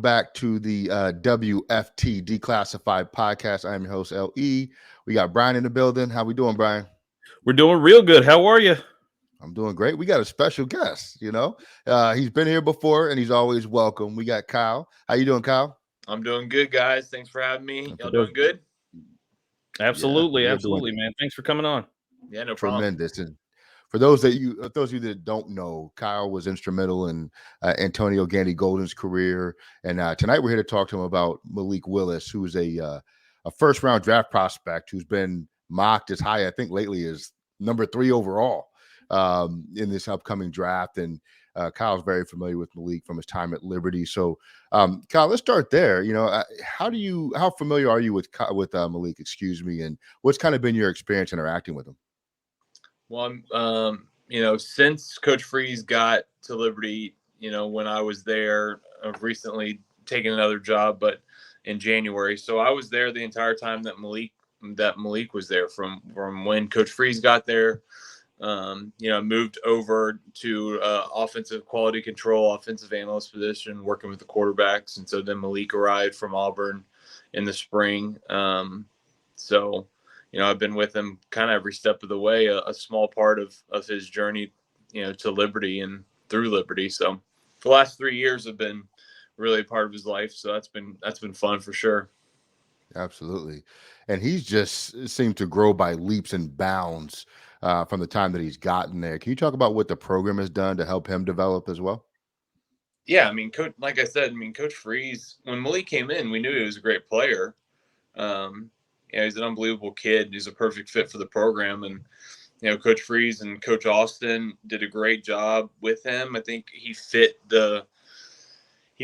Back to the WFT Declassified podcast. I am your host, LE. We got Brian in the building. How we doing, Brian? We're doing real good. How are you? I'm doing great. We got a special guest, He's been here before and he's always welcome. We got Kyle. How you doing, Kyle? I'm doing good, guys. Thanks for having me. And for Y'all those, doing good? yeah, Absolutely, we are doing absolutely, man. Thanks for coming on. Yeah, no problem. tremendous. And for those of you that don't know, Kyle was instrumental in Antonio Gandy Golden's career. And tonight we're here to talk to him about Malik Willis, who's a first round draft prospect who's been mocked as high, I think, lately as number 3 overall in this upcoming draft. And Kyle's very familiar with Malik from his time at Liberty. So, Kyle, let's start there. How familiar are you with Malik? Excuse me, and what's kind of been your experience interacting with him? Well, since Coach Freeze got to Liberty, when I was there, I've recently taken another job, but in January. So I was there the entire time that Malik was there from when Coach Freeze got there. Moved over to offensive quality control, offensive analyst position, working with the quarterbacks. And so then Malik arrived from Auburn in the spring. I've been with him kind of every step of the way, a small part of his journey, to Liberty and through Liberty. So the last 3 years have been really a part of his life. So that's been fun for sure. Absolutely. And he's just seemed to grow by leaps and bounds from the time that he's gotten there. Can you talk about what the program has done to help him develop as well? Yeah, like I said, Coach Freeze, when Malik came in, we knew he was a great player. He's an unbelievable kid. He's a perfect fit for the program. And, Coach Freeze and Coach Austin did a great job with him. I think he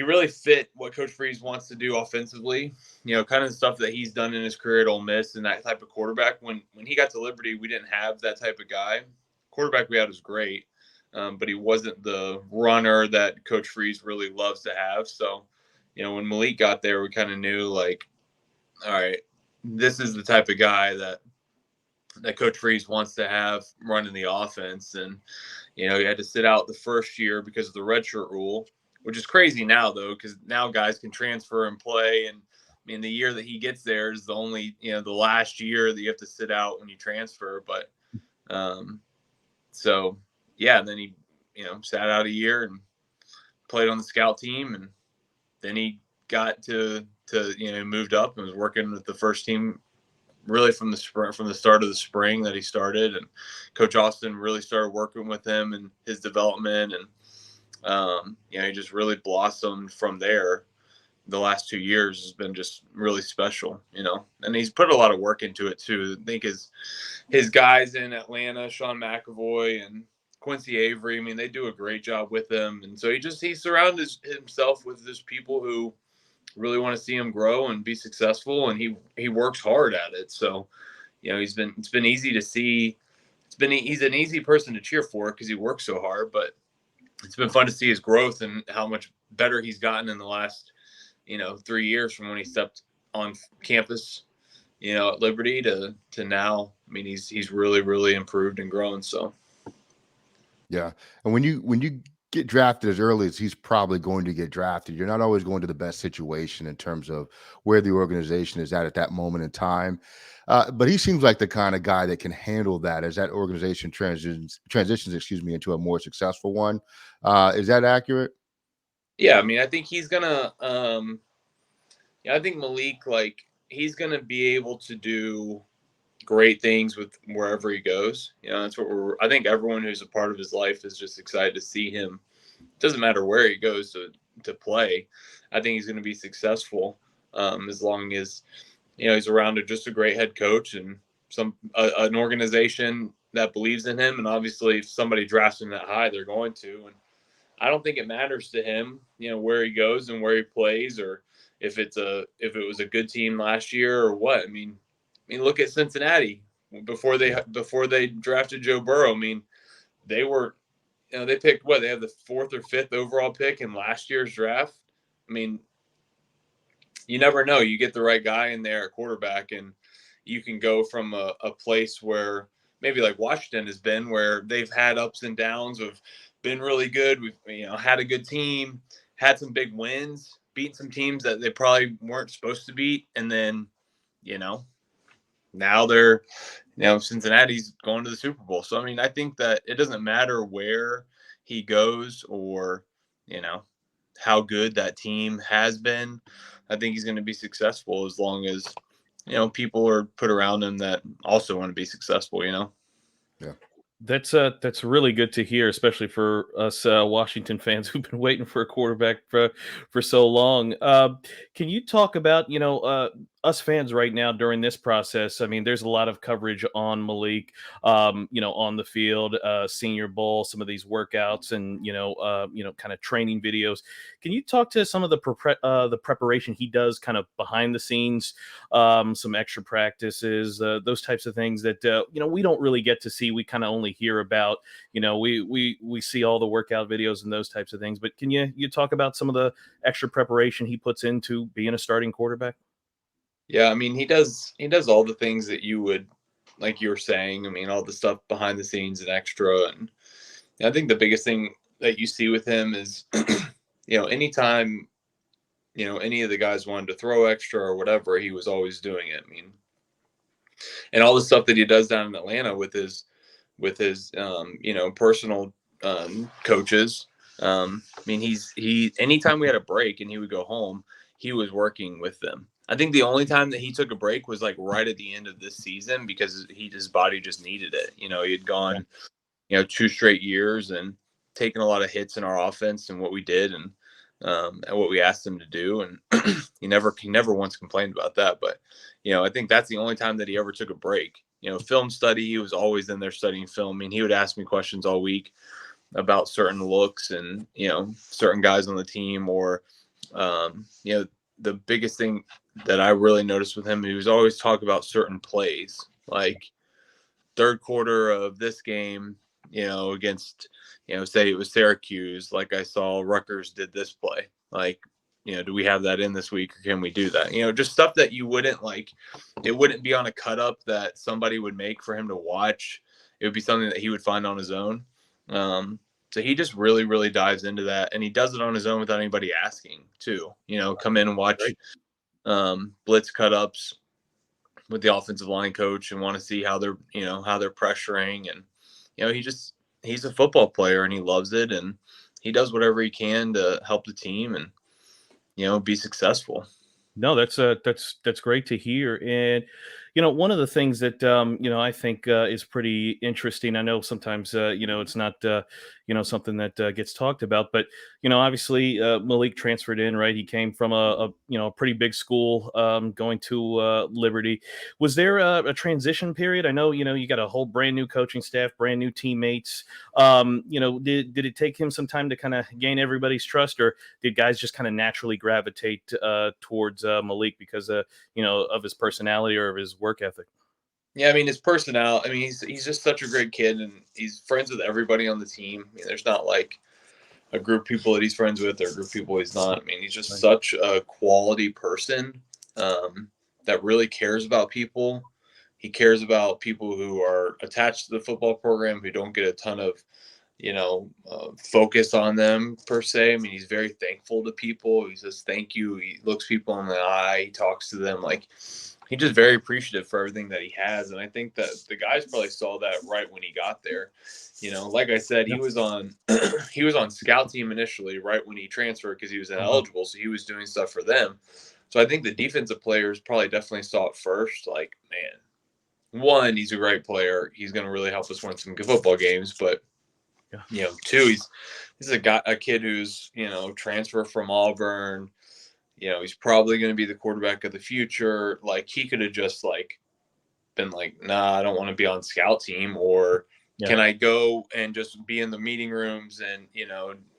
really fit what Coach Freeze wants to do offensively, kind of the stuff that he's done in his career at Ole Miss and that type of quarterback. When he got to Liberty, we didn't have that type of guy. Quarterback we had was great, but he wasn't the runner that Coach Freeze really loves to have. So, when Malik got there, we kind of knew, like, all right, this is the type of guy that Coach Freeze wants to have running the offense. And, he had to sit out the first year because of the redshirt rule, which is crazy now, though, because now guys can transfer and play. And the year that he gets there is the only, the last year that you have to sit out when you transfer. But then he, sat out a year and played on the scout team. And then he got to moved up and was working with the first team really from the start of the spring that he started. And Coach Austin really started working with him and his development. And he just really blossomed from there. The last 2 years has been just really special, and he's put a lot of work into it too. I think his guys in Atlanta, Sean McAvoy and Quincy Avery, they do a great job with him. And so he surrounds himself with just people who really want to see him grow and be successful. And he works hard at it. So, it's been easy to see. He's an easy person to cheer for because he works so hard, but it's been fun to see his growth and how much better he's gotten in the last, 3 years from when he stepped on campus, at Liberty to now. He's really, really improved and grown. So, yeah. And when you get drafted as early as he's probably going to get drafted, you're not always going to the best situation in terms of where the organization is at that moment in time. But he seems like the kind of guy that can handle that as that organization transitions, into a more successful one. Is that accurate? Yeah, I think he's gonna. I think Malik, he's gonna be able to do great things with wherever he goes. That's what I think everyone who's a part of his life is just excited to see him. It doesn't matter where he goes to play. I think he's going to be successful as long as he's around just a great head coach and an organization that believes in him. And obviously, if somebody drafts him that high, they're going to. And I don't think it matters to him, where he goes and where he plays, or if it was a good team last year or what. Look at Cincinnati before they drafted Joe Burrow. They were, they picked they have the 4th or 5th overall pick in last year's draft. You never know. You get the right guy in there at quarterback, and you can go from a place where maybe like Washington has been, where they've had ups and downs, have been really good. We've had a good team, had some big wins, beating some teams that they probably weren't supposed to beat. And then, now they're, Cincinnati's going to the Super Bowl. So, I mean, I think that it doesn't matter where he goes or, how good that team has been. I think he's going to be successful as long as, people are put around him that also want to be successful, Yeah. That's really good to hear, especially for us Washington fans who've been waiting for a quarterback for so long. Can you talk about us fans right now during this process? I mean, there's a lot of coverage on Malik, on the field, Senior Bowl, some of these workouts, and kind of training videos. Can you talk to some of the preparation he does, kind of behind the scenes, some extra practices, those types of things that we don't really get to see. We kind of only hear about. We see all the workout videos and those types of things. But can you talk about some of the extra preparation he puts into being a starting quarterback? Yeah, I mean, he does all the things that you would, like you were saying. I mean, all the stuff behind the scenes and extra. And I think the biggest thing that you see with him is, anytime, any of the guys wanted to throw extra or whatever, he was always doing it. I mean, and all the stuff that he does down in Atlanta with his personal coaches. I mean, he anytime we had a break and he would go home, he was working with them. I think the only time that he took a break was like right at the end of this season because his body just needed it. He had gone, 2 straight years and taken a lot of hits in our offense and what we did and what we asked him to do. And he never once complained about that. But, I think that's the only time that he ever took a break. Film study, he was always in there studying film. I mean, he would ask me questions all week about certain looks and, certain guys on the team or, the biggest thing that I really noticed with him, he was always talking about certain plays, like third quarter of this game, against, say it was Syracuse, like I saw Rutgers did this play. Like, do we have that in this week or can we do that? Just stuff that you wouldn't like, it wouldn't be on a cut up that somebody would make for him to watch. It would be something that he would find on his own. So he just really, really dives into that, and he does it on his own without anybody asking too. Come in and watch blitz cut-ups with the offensive line coach and want to see how they're pressuring. And, he's a football player and he loves it and he does whatever he can to help the team and, be successful. No, that's great to hear. And one of the things that I think is pretty interesting. I know sometimes it's not something that gets talked about, but obviously Malik transferred in, right? He came from a pretty big school, going to Liberty. Was there a transition period? I know you got a whole brand new coaching staff, brand new teammates. Did it take him some time to kind of gain everybody's trust, or did guys just kind of naturally gravitate towards Malik because of his personality or of his work ethic? Yeah, I mean, his personality. I mean, he's just such a great kid, and he's friends with everybody on the team. I mean, there's not like a group of people that he's friends with or a group of people he's not. I mean, he's just such a quality person that really cares about people. He cares about people who are attached to the football program, who don't get a ton of focus on them per se. I mean, he's very thankful to people. He says thank you. He looks people in the eye. He talks to them. Like, he's just very appreciative for everything that he has. And I think that the guys probably saw that right when he got there. Like I said, he was on scout team initially, right when he transferred because he was ineligible. So he was doing stuff for them. So I think the defensive players probably definitely saw it first. Like, man, one, he's a great player. He's going to really help us win some good football games. But two, he's a kid who's, transfer from Auburn. He's probably going to be the quarterback of the future. Like, he could have just been like, nah, I don't want to be on scout team, or can I go and just be in the meeting rooms and,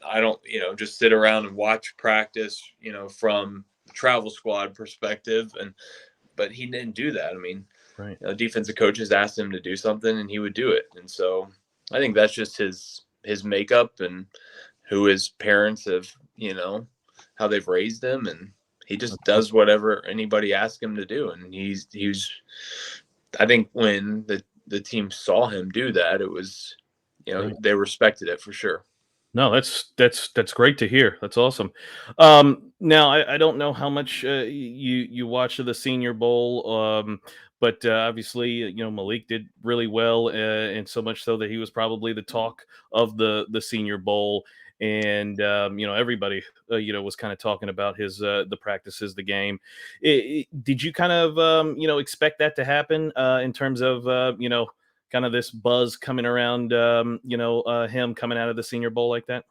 I don't, just sit around and watch practice, from the travel squad perspective. But he didn't do that. I mean, right. Defensive coaches asked him to do something and he would do it. And so I think that's just his makeup and who his parents have, how they've raised him, and he just does whatever anybody asks him to do. And he's I think when the team saw him do that, it was, they respected it for sure. No, that's great to hear. That's awesome. Now I don't know how much you watched of the Senior Bowl, but obviously Malik did really well, and so much so that he was probably the talk of the Senior Bowl, and everybody was kind of talking about his the practices, the game. Did you kind of expect that to happen in terms of kind of this buzz coming around, him coming out of the Senior Bowl like that?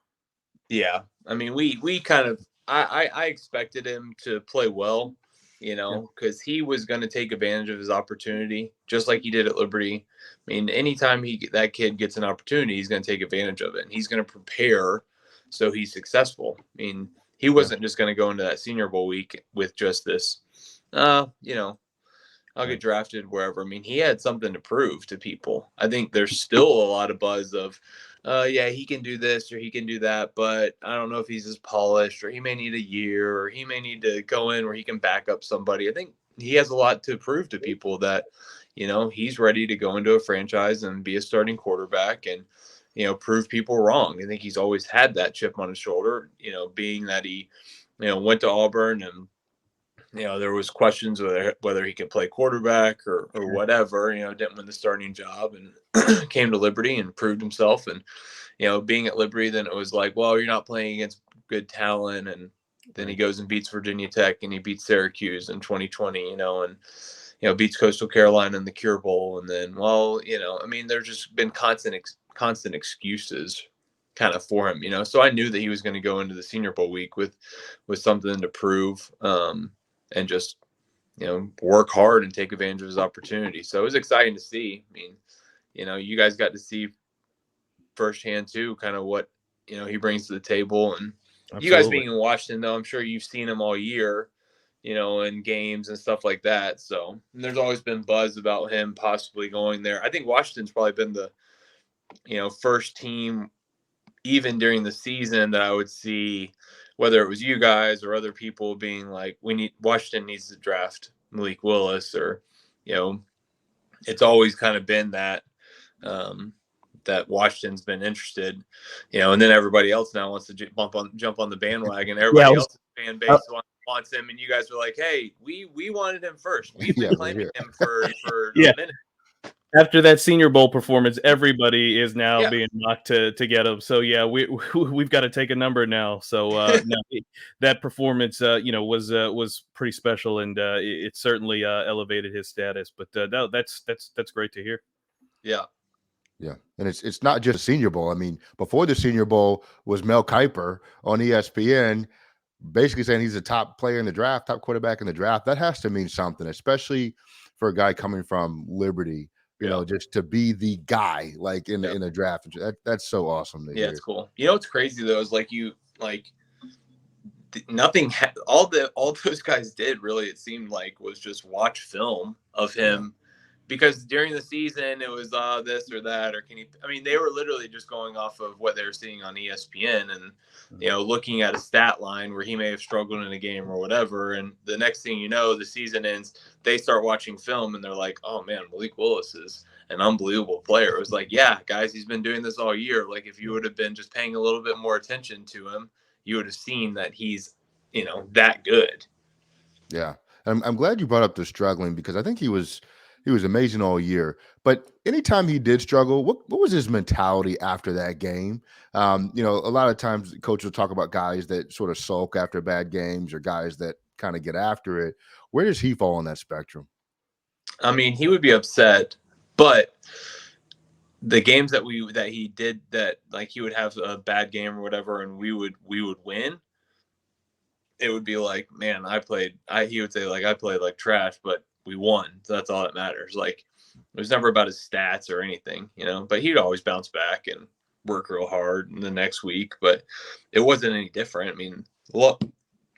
Yeah, I mean, we kind of I expected him to play well, Yeah. because he was going to take advantage of his opportunity, just like he did at Liberty. I mean, anytime that kid gets an opportunity, he's going to take advantage of it, and he's going to prepare so he's successful. I mean, he Yeah. wasn't just going to go into that Senior Bowl week with just this, I'll get Right. drafted wherever. I mean, he had something to prove to people. I think there's still a lot of buzz of, yeah, he can do this or he can do that, but I don't know if he's as polished, or he may need a year, or he may need to go in where he can back up somebody. I think he has a lot to prove to people that, he's ready to go into a franchise and be a starting quarterback and, prove people wrong. I think he's always had that chip on his shoulder, being that he, went to Auburn, and there was questions whether he could play quarterback or Sure. whatever. Didn't win the starting job, and came to Liberty and proved himself. And being at Liberty, then it was like, well, you're not playing against good talent. And then he Right. goes and beats Virginia Tech, and he beats Syracuse in 2020. And beats Coastal Carolina in the Cure Bowl. And then, well, I mean, there's just been constant excuses kind of for him. So I knew that he was going to go into the Senior Bowl week with something to prove. And just work hard and take advantage of his opportunity. So it was exciting to see. I mean, you guys got to see firsthand too, kind of what he brings to the table. And you guys Absolutely. being in Washington, though, I'm sure you've seen him all year, in games and stuff like that. So there's always been buzz about him possibly going there. I think Washington's probably been the first team, even during the season, that I would see, whether it was you guys or other people, being like, Washington needs to draft Malik Willis, or, it's always kind of been that, that Washington's been interested, and then everybody else now wants to jump on the bandwagon. Yeah, Everybody else's fan uh, base wants him, and you guys are like, hey, we wanted him first. We've been Yeah. We're claiming here. him for yeah. a minute. After that Senior Bowl performance, everybody is now Yeah. being mocked to get him. So yeah, we've got to take a number now. So no, that performance, was pretty special, and it certainly elevated his status. But no, that's great to hear. Yeah. Yeah, and it's not just a Senior Bowl. I mean, before the Senior Bowl was Mel Kiper on ESPN, basically saying he's the top player in the draft, top quarterback in the draft. That has to mean something, especially for a guy coming from Liberty. Yeah. Just to be the guy like in Yeah. in a draft. That's so awesome to Yeah, it's hear. cool. What's crazy though is nothing. All those guys did, really, it seemed like, was just watch film of him, because during the season it was this or that, or can he? I mean, they were literally just going off of what they were seeing on ESPN, and looking at a stat line where he may have struggled in a game or whatever, and the next thing you know, the season ends. They start watching film, and they're like, "Oh man, Malik Willis is an unbelievable player." It was like, yeah, guys, he's been doing this all year. Like, if you would have been just paying a little bit more attention to him, you would have seen that he's, that good. Yeah, I'm glad you brought up the struggling, because I think he was amazing all year. But anytime he did struggle, what was his mentality after that game? A lot of times coaches will talk about guys that sort of sulk after bad games, or guys that kind of get after it. Where does he fall on that spectrum? I mean, he would be upset, but the games that he did, that, like, he would have a bad game or whatever, and we would win, it would be like, man, he would say, like, I played like trash, but we won. So that's all that matters. Like, it was never about his stats or anything, but he'd always bounce back and work real hard in the next week. But it wasn't any different. I mean, look,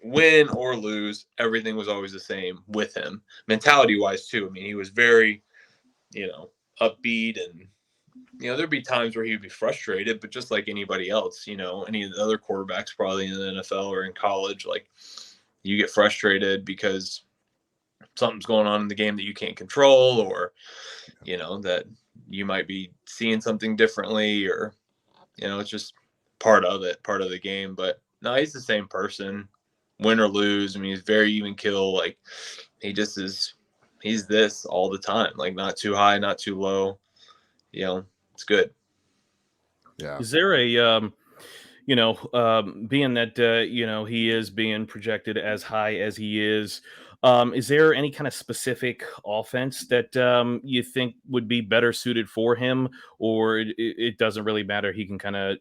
win or lose, everything was always the same with him, mentality wise too. I mean, he was very, upbeat, and there'd be times where he'd be frustrated, but just like anybody else, any of the other quarterbacks probably in the NFL or in college, like, you get frustrated because something's going on in the game that you can't control, or, that you might be seeing something differently, or, it's just part of the game. But no, he's the same person, win or lose. I mean, he's very even kill. Like, he just is. He's this all the time. Like, not too high, not too low. It's good. Yeah. Is there a being that he is being projected as high as he is there any kind of specific offense that you think would be better suited for him, or it doesn't really matter? He can kind of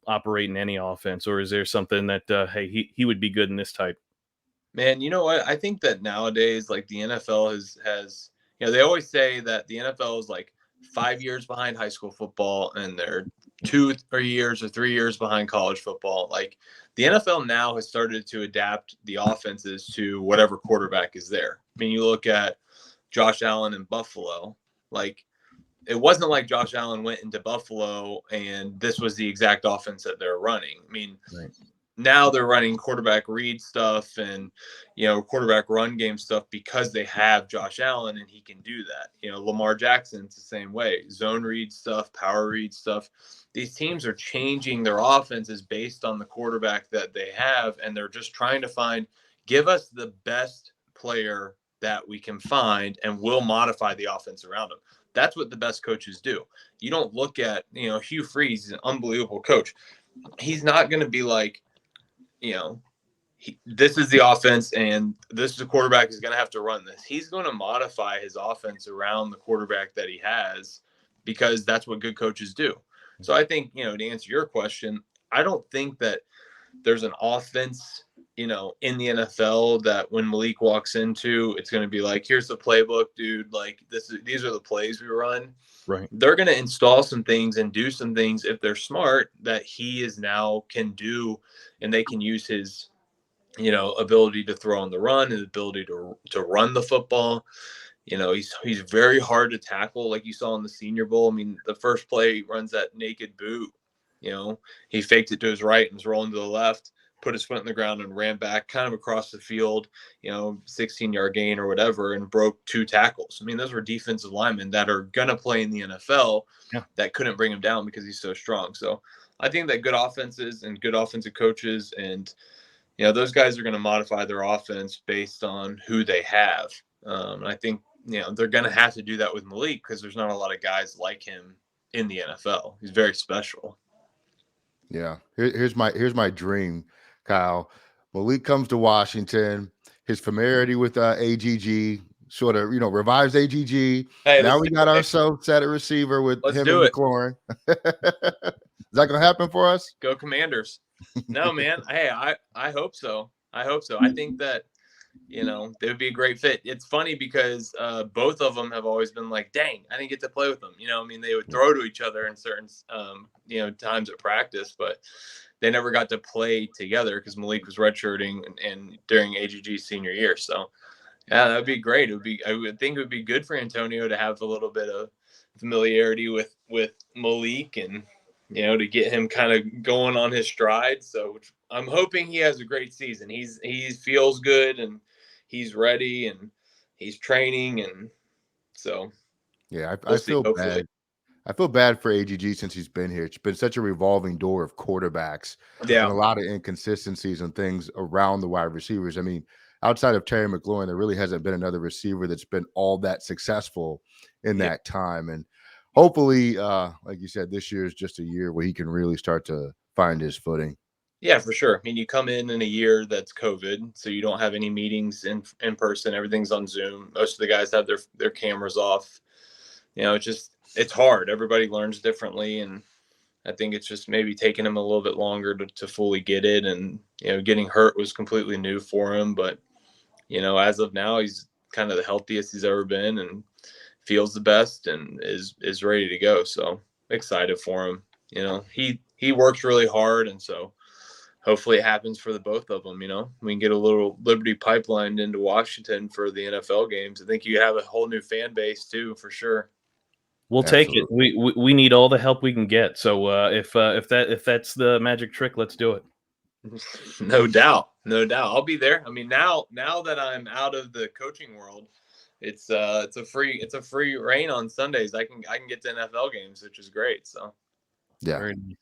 operate in any offense, or is there something that hey, he would be good in this type? Man, you know what? I think that nowadays, like, the NFL has they always say that the NFL is like 5 years behind high school football, and they're 2 or years or 3 years behind college football. Like, the NFL now has started to adapt the offenses to whatever quarterback is there. I mean, you look at Josh Allen in Buffalo. Like, it wasn't like Josh Allen went into Buffalo and this was the exact offense that they're running. I mean, Right. Now they're running quarterback read stuff and, quarterback run game stuff because they have Josh Allen and he can do that. Lamar Jackson's the same way. Zone read stuff, power read stuff. These teams are changing their offenses based on the quarterback that they have, and they're just trying to give us the best player that we can find, and we'll modify the offense around him. That's what the best coaches do. You don't look at, Hugh Freeze is an unbelievable coach. He's not going to be like, this is the offense and this is the quarterback is going to have to run this. He's going to modify his offense around the quarterback that he has, because that's what good coaches do. So I think, to answer your question, I don't think that there's an offense, in the NFL that when Malik walks into, it's going to be like, here's the playbook, dude. Like, these are the plays we run. Right. They're going to install some things and do some things if they're smart that he is now can do, and they can use his, ability to throw on the run and ability to run the football. He's very hard to tackle, like you saw in the Senior Bowl. I mean, the first play he runs that naked boot. He faked it to his right and was rolling to the left, put his foot in the ground and ran back kind of across the field, 16-yard gain or whatever, and broke 2 tackles. I mean, those were defensive linemen that are going to play in the NFL that couldn't bring him down because he's so strong. So I think that good offenses and good offensive coaches and, those guys are going to modify their offense based on who they have. And I think, they're going to have to do that with Malik because there's not a lot of guys like him in the NFL. He's very special. Yeah. Here's my dream, Kyle. Malik comes to Washington. His familiarity with AGG sort of, revives AGG. Hey, now we got ourselves at a receiver with him and McLaurin. Is that going to happen for us? Go Commanders. No, man. Hey, I hope so. I think that, they would be a great fit. It's funny because both of them have always been like, dang, I didn't get to play with them. They would throw to each other in certain, times at practice, but they never got to play together because Malik was redshirting and during AGG's senior year. So, yeah, that would be great. I would think it would be good for Antonio to have a little bit of familiarity with Malik and, to get him kind of going on his stride. So I'm hoping he has a great season. He feels good and he's ready and he's training. And so, yeah, I feel bad. I feel bad for AGG since he's been here. It's been such a revolving door of quarterbacks and a lot of inconsistencies and things around the wide receivers. I mean, outside of Terry McLaurin, there really hasn't been another receiver that's been all that successful in that time. And hopefully, like you said, this year is just a year where he can really start to find his footing. Yeah, for sure. I mean, you come in a year that's COVID, so you don't have any meetings in person. Everything's on Zoom. Most of the guys have their cameras off. It's hard. Everybody learns differently, and I think it's just maybe taking him a little bit longer to fully get it. And getting hurt was completely new for him, but as of now, he's kind of the healthiest he's ever been, and feels the best, and is ready to go. So excited for him. He works really hard, and so hopefully it happens for the both of them. We can get a little Liberty pipeline into Washington for the NFL games. I think you have a whole new fan base too, for sure. We'll take it. We need all the help we can get. So if that's the magic trick, let's do it. No doubt. I'll be there. I mean, now that I'm out of the coaching world, it's a free reign on Sundays. I can get to NFL games, which is great. So yeah. Very nice.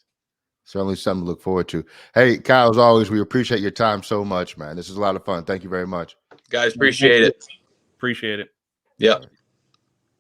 Certainly something to look forward to. Hey, Kyle, as always, we appreciate your time so much, man. This is a lot of fun. Thank you very much. Guys, appreciate it. Appreciate it. Yep.